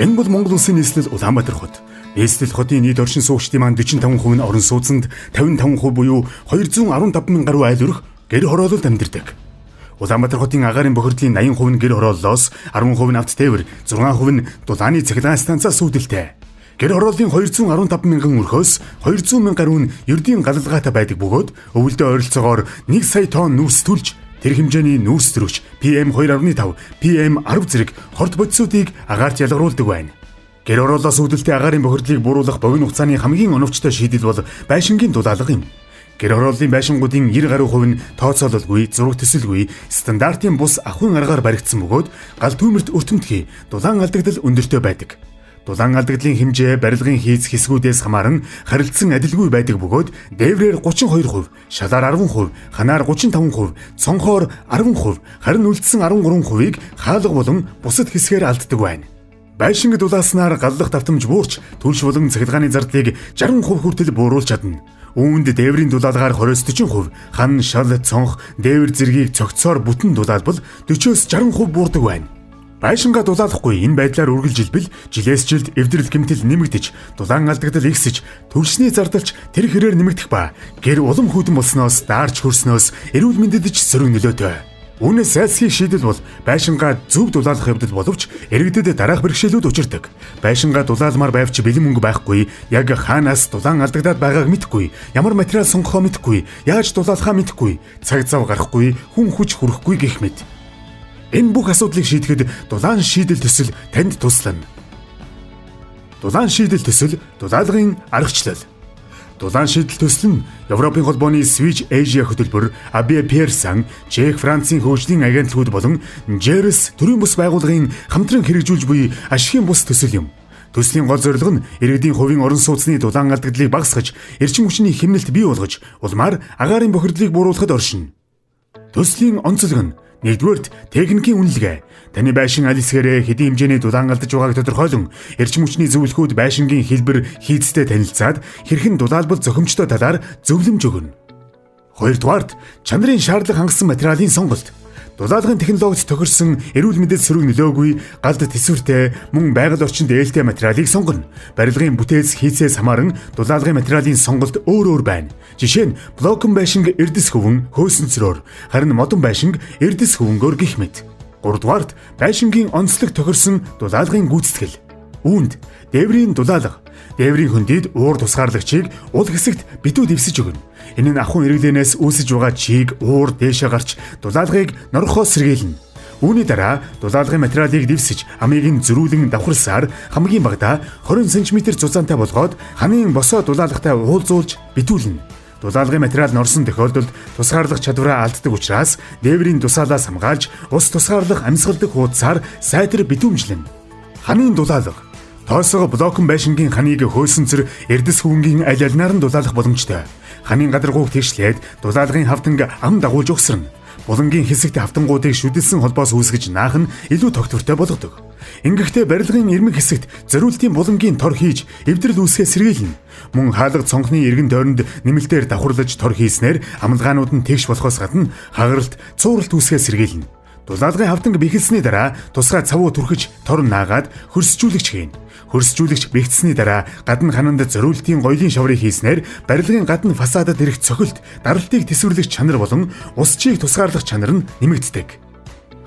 Энэ бол Монгол Улсын нийслэл Улаанбаатар хот. Нийслэл хотын нийт оршин суугчдын маань 45% нь орон сууцнд, 55% буюу 215 мянган гаруй айл өрх гэр хороололд амьдардаг. Улаанбаатар хотын агаарын бохирдлын 80% нь гэр хорооллоос, 10% нь авто тээвэр, 6% нь дулааны цахилгаан станцаас үүдэлтэй. Гэр хорооллын 215 мянган өрхөөс 200 мянган гаруй нь ердийн галалгаатай байдаг бөгөөд өвөлдөө ойролцоогоор 1 сая тонн нүүрс түлж тэр хэмжээний нүүрс төрөгч PM2.5, PM10 зэрэг хорт бодисуудыг агаарт ялгаруулдаг байна. Гэр хорооллоос үүдэлтэй агаарын бохирдлыг бууруулах богино хугацааны хамгийн оновчтой шийдэл бол байшингийн дулаалга юм. Гэр хорооллын байшингуудын 90 гаруй хувь нь тооцоололгүй, зураг төсөлгүй, стандартын бус ахуйн аргаар баригдсан бөгөөд гал түүмэрт өртөмтгий, дулаан алдагдал өндөртэй байдаг. Дулаан алдагдлын хэмжээ барилгын хийц хэсгүүдээс хамааран харилцсан адилгүй байдаг бөгөөд дээврээр 32%, шалаар 10%, ханаар 35%, цонхоор 10%, харин үлдсэн 13%-ийг хаалга болон бусад хэсгээр алддаг байна. Байшинг дулааснаар галлах давтамж буурч түлш болон цахилгааны зардлыг 60% хүртэл бууруулж чадна. Үүнд дээврийн дулаалгаар 20-40%, хан, шал, цонх, дээвэр зэргийг цогцоор бүтэн дулаалбал 40-60% буурдаг байна. Байшингаа дулаалахгүй энэ байдлаар үргэлжилбэл жилээс жилд эвдрэл гэмтэл нэмэгдэж, дулаан алдагдал ихсэж, түлшний зардалч тэр хэрээр нэмэгдэх ба гэр улам хүйтэн болсноос даарч хөрснөөс эрүүл мэндэд ч сөрөг нөлөөтэй. Үүнээс сайлсхийх шийдэл бол байшингаа зөв дулаалах явдал боловч иргэдэд дараах бэрхшээлүүд учирдаг. Байшингаа дулаалмаар байвч бэлэн мөнгө байхгүй, яг хаанаас дулаан алдагдаад байгааг мэдэхгүй, ямар материал сонгохоо мэдэхгүй, яаж дулаалахаа мэдэхгүй, цаг зав гарахгүй, хүн хүч хүрэхгүй гэх мэт. Энэ бүх асуудлыг шийдэхэд дулаан шийдэл төсөл танд туслана. Дулаан шийдэл төсөл дулаалгын аргачлал. Дулаан шийдэл төсөл нь Европын холбооны Switch Asia хөтөлбөр, Abia Pearson, Чех, Францын хөгжлийн агентлагууд болон JERS төрийн бус байгууллагын хамтран хэрэгжүүлж буй ашигын бус төсөл юм. Төслийн гол зорилго нь иргэдийн хувийн орон сууцны дулаан алдагдлыг багасгаж, эрчим хүчний хэмнэлт бий болгож, улмаар агаарын бохирдлыг бууруулахад оршино. Төслийн онцлог нь нэгдүгээрт техникийн үнэлгээ. Таны байшин аль хэсгээрээ хэдийн хэмжээний дулаан алдаж байгааг тодорхойлон, эрчим хүчний зөвлөхүүд байшингийн хэлбэр хийцтэй танилцаад хэрхэн дулаалбал зохимжтой талаар зөвлөмж өгнө. Хоёрдугаарт чанарын шаардлага хангасан материалын сонголт. Дулаалгын технологид тохирсон эрүүл мэндэд сөрөг нөлөөгүй, галд тэсвэртэй, мөн байгаль орчинд ээлтэй материалыг сонгоно. Барилгын бүтээц хийцээс хамааран дулаалгын материалын сонголт өөр байна. Жишээ нь блокон байшинг эрдэс хөвөн хөөсөнцрөөр, харин модон байшинг эрдэс хөвөнгөөр гэх мэт. Гуравдугаарт байшингийн онцлог тохирсон дулаалгын гүйцэтгэл. Үүнд дээврийн дулаалга, дээврийн хөндөд уур тусгаарлагчийг уул хэсэгт битүү дэвсэж өгнө. Энэ нь ахуйн хэрэглэнээс үүсэж байгаа чийг уур дээшээ гарч дулаалгыг норхоос сэргийлнэ. Үүний дараа дулаалгын материалыг дэвсэж амийг нь зөрүүлэн давхарсаар хамгийн багадаа 20 см зузаантай болгоод ханын босоо дулаалгатай уулзуулж битүүлнэ. Дулаалгын материал норсон тохиолдолд тусгаарлах чадвараа алддаг учраас дээврийн дусаалаас хамгаалж ус тусгаарлах амьсгалдаг хуудасаар сайтар битүүмжлэнэ. Ханын дулаалга. Тоосоо блокон байшингийн ханыг хөөсөнцөр эрдэс хөвөнгийн аль алинаар нь дулаалах боломжтой. Ханын гадаргууг тэгшлээд дулаалгын хавтанг ам дагуулж өгсөрнө. Булангийн хэсэгт хавтангуудыг шүдэлсэн холбоос үүсгэж наах нь илүү тогтвортой болгодог. Ингэхдээ барилгын ирмэг хэсэгт зориултын булангийн тор хийж эвдрэл үүсгээ сэргийлнэ. Мөн хаалга цонхны эргэн тойронд нэмэлтээр давхарлаж тор хийснээр амлагаанууд нь тэгш болохоос гадна хагаралт, цууралт үүсгээ сэргийлнэ. Дулаалгын хавтанг бэхэлсний дараа тусгай цавуу түрхэж тор наагаад хөрсжүүлэгч хийнэ. Хөрсжүүлэгч бэхжсэний дараа гадна хананд зориултын гоёлын шаврыг хийснээр барилгын гадна фасадад ирэх цохилт, даралтыг тэсвэрлэх чанар болон ус чийг тусгаарлах чанар нь нэмэгддэг.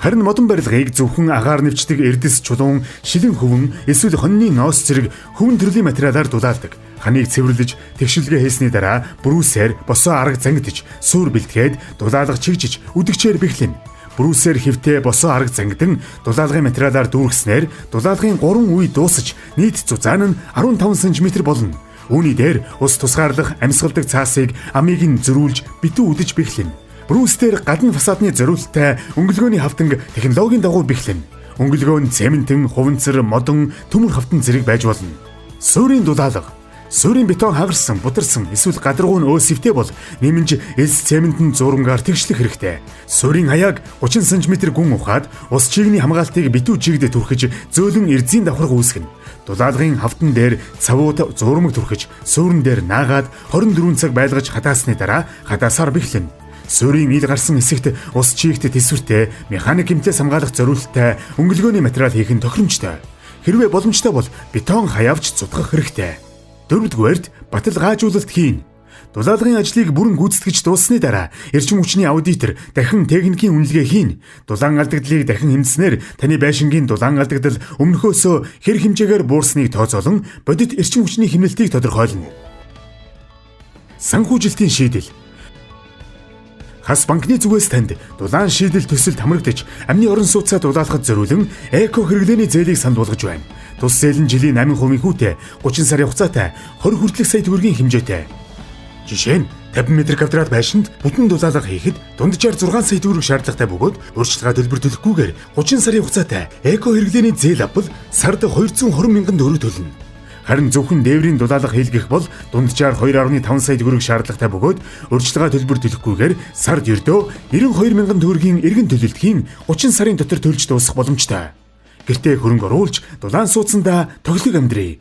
Харин модон барилгыг зөвхөн агаар нэвчдэг эрдэс чулуун, шилэн хөвөн, эсвэл хоньны ноос зэрэг хөвөн төрлийн материалаар дулаалдаг. Ханыг цэвэрлэж, тэгшилгээ хийсний дараа брүүсээр босоо арга зангидж, суур бэлтгээд дулаалга чигжиж, үдгчээр бэхлэнэ. Брүүсээр хэвтээ босоо арга зангидан дулаалгын материалаар дүүргэснээр дулаалгын 3 үе дуусаж нийт зузаан нь 15 см болно. Үүний дээр ус тусгаарлах амьсгалдаг цаасыг амийг нь зөрүүлж битүү үдэж бэхлэнэ. Брүүсээр гадна фасадны зориулттай өнгөлгөөний хавтанг технологийн дагуу бэхлэнэ. Өнгөлгөө нь цементэн, хуванцар, модон, төмөр хавтан зэрэг байж болно. Суурийн дулаалга. Суурийн бетон хагарсан, бутарсан, эсвэл гадаргуу нь өөсөвтэй бол нэмж элс цементэн зуурангаар тэгшлэх хэрэгтэй. Суурийн хаяаг 30 см гүн ухаад ус чигний хамгаалтыг битүү чигдэ түрхэж зөөлөн эрзийн давхарга үүсгэнэ. Дулаалгын хавтан дээр цавууд зурмаг түрхэж суурин дээр наагаад 24 цаг байлгаж хатаасны дараа хатаасаар бэхлэнэ. Суурийн ил гарсан хэсэгт ус чигт тэсвэртэй механик хэмтээс хамгаалах зориулттай өнгөлгөөний материал хийх нь тохиромжтой. Хэрвээ боломжтой бол бетон хаяавч цутгах хэрэгтэй. Дөрөвдүгээрт батал гаажуулалт хийн. Дулаалгын ажлыг бүрэн гүйцэтгэж дууссаны дараа эрчим хүчний аудитор дахин техникийн үнэлгээ хийн. Дулаан алдагдлыг дахин хэмжснээр таны байшингийн дулаан алдагдал өмнөхөөсөө хэр хэмжээгээр буурсныг тооцоолон бодит эрчим хүчний хэмнэлтийг тодорхойлно. Санхүүжилтийн шийдэл. Хас банкны зүгээс танд дулаан шийдэл төсөлд хамрагдаж амны орон сууцаа дулаалгахад зориулан эко хэрэглээний зээлийг санал болгож байна. Тус зээл нь жилийн 8% хүүтэй, 30 сарын хугацаатай, 20 хүртэлх сая төгрөгийн хэмжээтэй. Жишээ нь 50 м2 байшинд бүтэн дулаалга хийхэд дунджаар 6 сая төгрөг шаардлагатай бөгөөд урьдчилгаа төлбөр төлөхгүйгээр 30 сарын хугацаатай эко хэрэглээний зээл авбал сард 220 мянган төгрөг төлнө. Харин зөвхөн дээврийн дулаалга хийлгэх бол дунджаар 2.5 сая төгрөг шаардлагатай бөгөөд урьдчилгаа төлбөр төлөхгүйгээр сард ердөө 92 мянган төгрөгийн эргэн төлөлтхийн 30 сарын дотор төлж дуусгах боломжтой. Гэртээ хөрөнгө оруулж дулаан суудсандаа тоглог амьдрий.